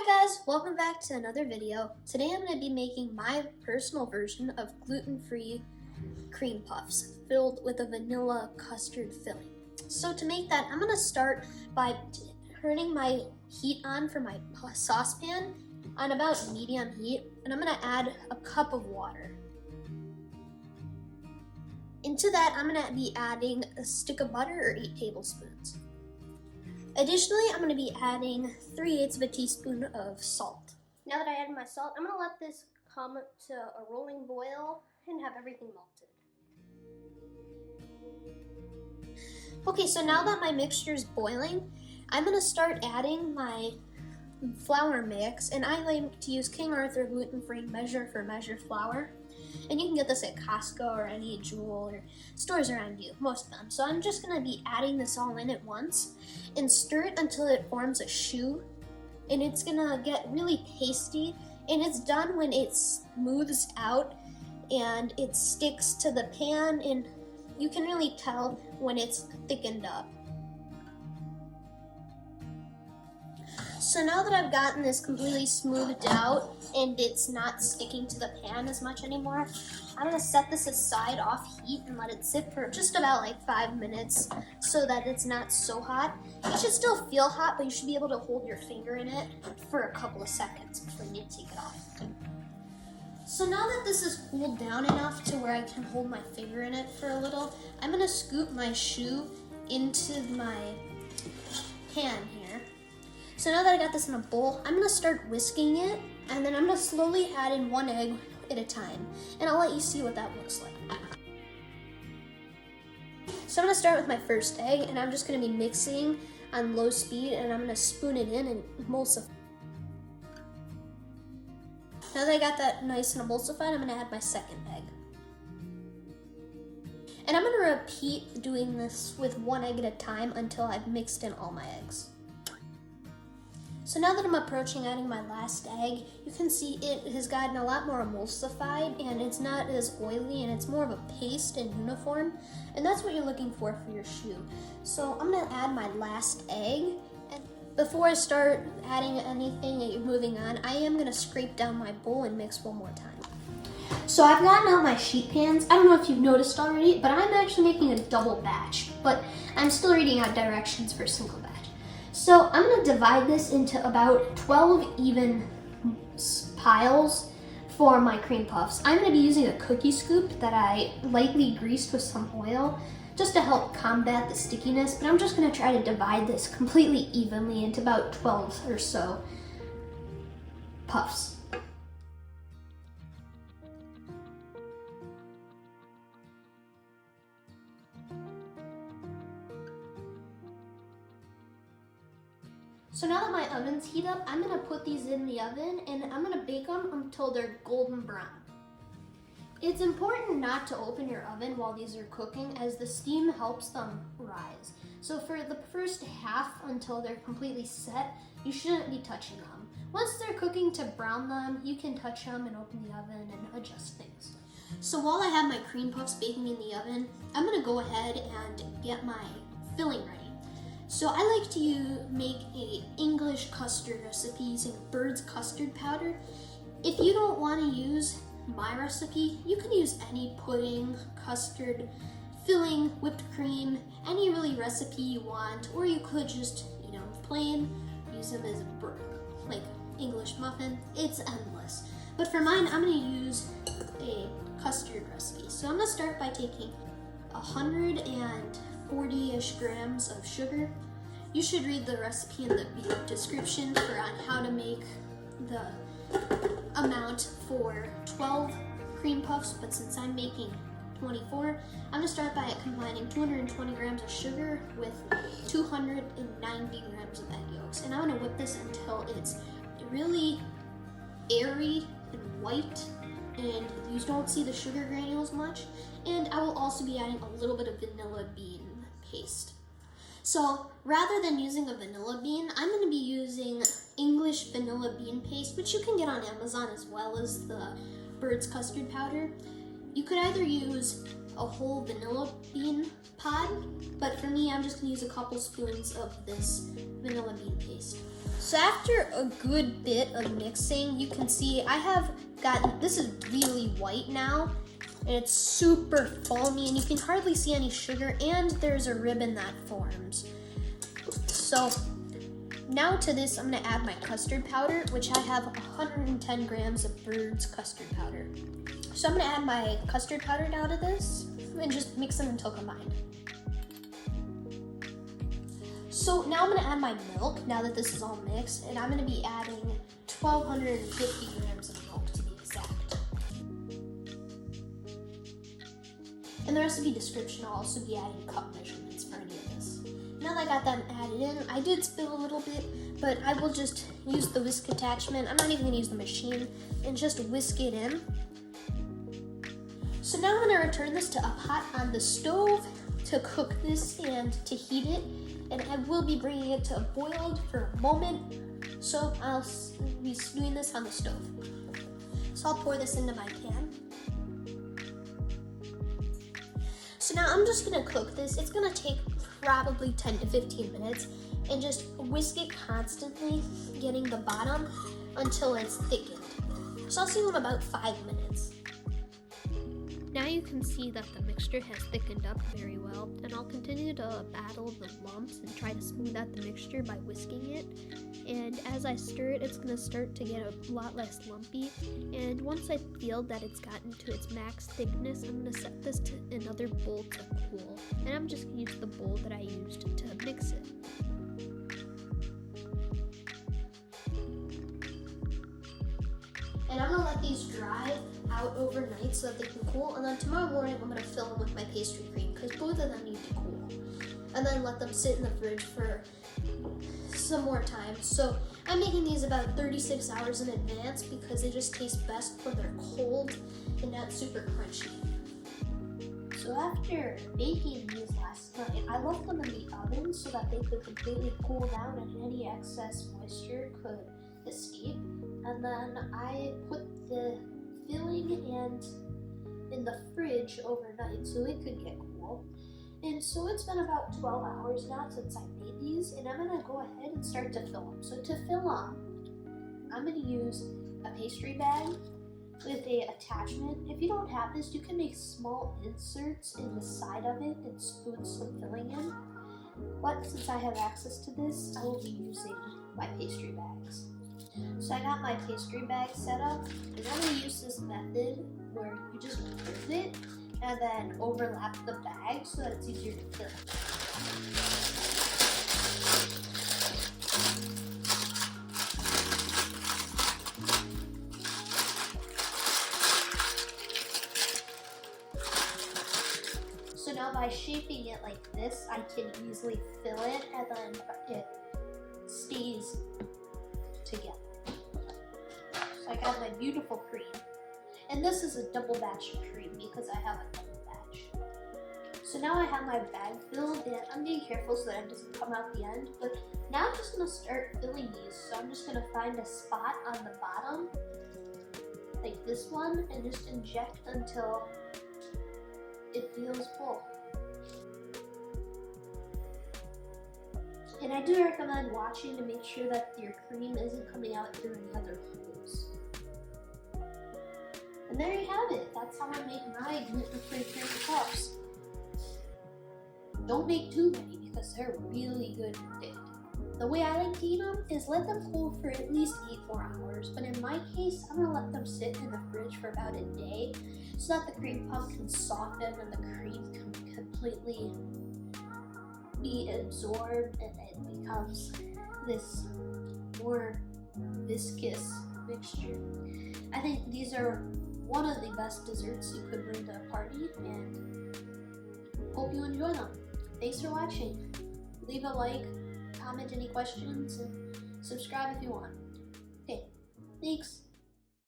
Hi guys, welcome back to another video. Today I'm going to be making my personal version of gluten-free cream puffs filled with a vanilla custard filling. So to make that, I'm going to start by turning my heat on for my saucepan on about medium heat, and I'm going to add a cup of water. Into that, I'm going to be adding a stick of butter or 8 tablespoons. Additionally, I'm going to be adding 3/8 of a teaspoon of salt. Now that I added my salt, I'm going to let this come to a rolling boil and have everything melted. Okay, so now that my mixture is boiling, I'm going to start adding my flour mix, and I like to use King Arthur gluten-free measure for measure flour. And you can get this at Costco or any Jewel or stores around you, most of them. So I'm just going to be adding this all in at once and stir it until it forms a choux. And it's going to get really pasty. And it's done when it smooths out and it sticks to the pan. And you can really tell when it's thickened up. So now that I've gotten this completely smoothed out and it's not sticking to the pan as much anymore, I'm going to set this aside off heat and let it sit for just about like 5 minutes so that it's not so hot. It should still feel hot, but you should be able to hold your finger in it for a couple of seconds before you take it off. So now that this is cooled down enough to where I can hold my finger in it for a little, I'm going to scoop my choux into my pan here. So now that I got this in a bowl, I'm going to start whisking it, and then I'm going to slowly add in 1 egg at a time, and I'll let you see what that looks like. So I'm going to start with my first egg, and I'm just going to be mixing on low speed, and I'm going to spoon it in and emulsify. Now that I got that nice and emulsified, I'm going to add my second egg. And I'm going to repeat doing this with 1 egg at a time until I've mixed in all my eggs. So now that I'm approaching adding my last egg, you can see it has gotten a lot more emulsified and it's not as oily and it's more of a paste and uniform. And that's what you're looking for your choux. So I'm going to add my last egg. And before I start adding anything and moving on, I am going to scrape down my bowl and mix one more time. So I've gotten out my sheet pans. I don't know if you've noticed already, but I'm actually making a double batch. But I'm still reading out directions for a single batch. So I'm going to divide this into about 12 even piles for my cream puffs. I'm going to be using a cookie scoop that I lightly greased with some oil just to help combat the stickiness, but I'm just going to try to divide this completely evenly into about 12 or so puffs. So now that my oven's heat up, I'm going to put these in the oven and I'm going to bake them until they're golden brown. It's important not to open your oven while these are cooking as the steam helps them rise. So for the first half until they're completely set, you shouldn't be touching them. Once they're cooking to brown them, you can touch them and open the oven and adjust things. So while I have my cream puffs baking in the oven, I'm going to go ahead and get my filling ready. So I like to make an English custard recipe using bird's custard powder. If you don't want to use my recipe, you can use any pudding, custard, filling, whipped cream, any really recipe you want, or you could just, plain, use them as a like English muffin. It's endless. But for mine, I'm going to use a custard recipe. So I'm going to start by taking 140-ish grams of sugar. You should read the recipe in the description on how to make the amount for 12 cream puffs, but since I'm making 24, I'm going to start by combining 220 grams of sugar with 290 grams of egg yolks. And I'm going to whip this until it's really airy and white and you don't see the sugar granules much. And I will also be adding a little bit of vanilla bean paste. So rather than using a vanilla bean, I'm going to be using English vanilla bean paste, which you can get on Amazon as well as the bird's custard powder. You could either use a whole vanilla bean pod, but for me, I'm just going to use a couple spoons of this vanilla bean paste. So after a good bit of mixing, you can see I have gotten, this is really white now, and it's super foamy, and you can hardly see any sugar, and there's a ribbon that forms. So now to this, I'm gonna add my custard powder, which I have 110 grams of Bird's custard powder. So I'm gonna add my custard powder now to this, and just mix them until combined. So now I'm gonna add my milk, now that this is all mixed, and I'm gonna be adding 1,250 grams of milk to be exact. In the recipe description, I'll also be adding cup measurements for any of this. Now that I got them added in, I did spill a little bit, but I will just use the whisk attachment. I'm not even gonna use the machine, and just whisk it in. So now I'm gonna return this to a pot on the stove to cook this and to heat it. And I will be bringing it to a boil for a moment. So I'll be doing this on the stove. So I'll pour this into my pan. So now I'm just gonna cook this. It's gonna take probably 10 to 15 minutes, and just whisk it constantly, getting the bottom until it's thickened. So I'll see you in about 5 minutes. Now you can see that the mixture has thickened up very well, and I'll continue to battle the lumps and try to smooth out the mixture by whisking it. And as I stir it, it's going to start to get a lot less lumpy, and once I feel that it's gotten to its max thickness, I'm going to set this to another bowl to cool, and I'm just going to use the bowl that I used to mix it. And I'm gonna let these dry out overnight so that they can cool, and then tomorrow morning I'm gonna fill them with my pastry cream because both of them need to cool. And then let them sit in the fridge for some more time. So I'm making these about 36 hours in advance because they just taste best when they're cold and not super crunchy. So after baking these last night, I left them in the oven so that they could completely cool down and any excess moisture could escape. And then I put the filling in the fridge overnight so it could get cool. And so it's been about 12 hours now since I made these, and I'm gonna go ahead and start to fill them. So to fill them, I'm gonna use a pastry bag with a attachment. If you don't have this, you can make small inserts in the side of it and spoon some filling in. But since I have access to this, I will be using my pastry bags. So I got my pastry bag set up, and I'm going to use this method where you just move it and then overlap the bag so that it's easier to fill. So now by shaping it like this, I can easily fill it and then it stays together. So I got my beautiful cream. And this is a double batch of cream because I have a double batch. So now I have my bag filled, and I'm being careful so that it doesn't come out the end. But now I'm just gonna start filling these. So I'm just gonna find a spot on the bottom, like this one, and just inject until it feels full. And I do recommend watching to make sure that your cream isn't coming out through any other holes. And there you have it. That's how I make my gluten-free cream puffs. Don't make too many because they're really good and addictive. The way I like to eat them is let them cool for at least 8 more hours. But in my case, I'm gonna let them sit in the fridge for about a day so that the cream puff can soften and the cream can completely be absorbed and it becomes this more viscous mixture. I think these are one of the best desserts you could bring to a party, and hope you enjoy them. Thanks for watching. Leave a like, comment any questions, and subscribe if you want. Okay, thanks.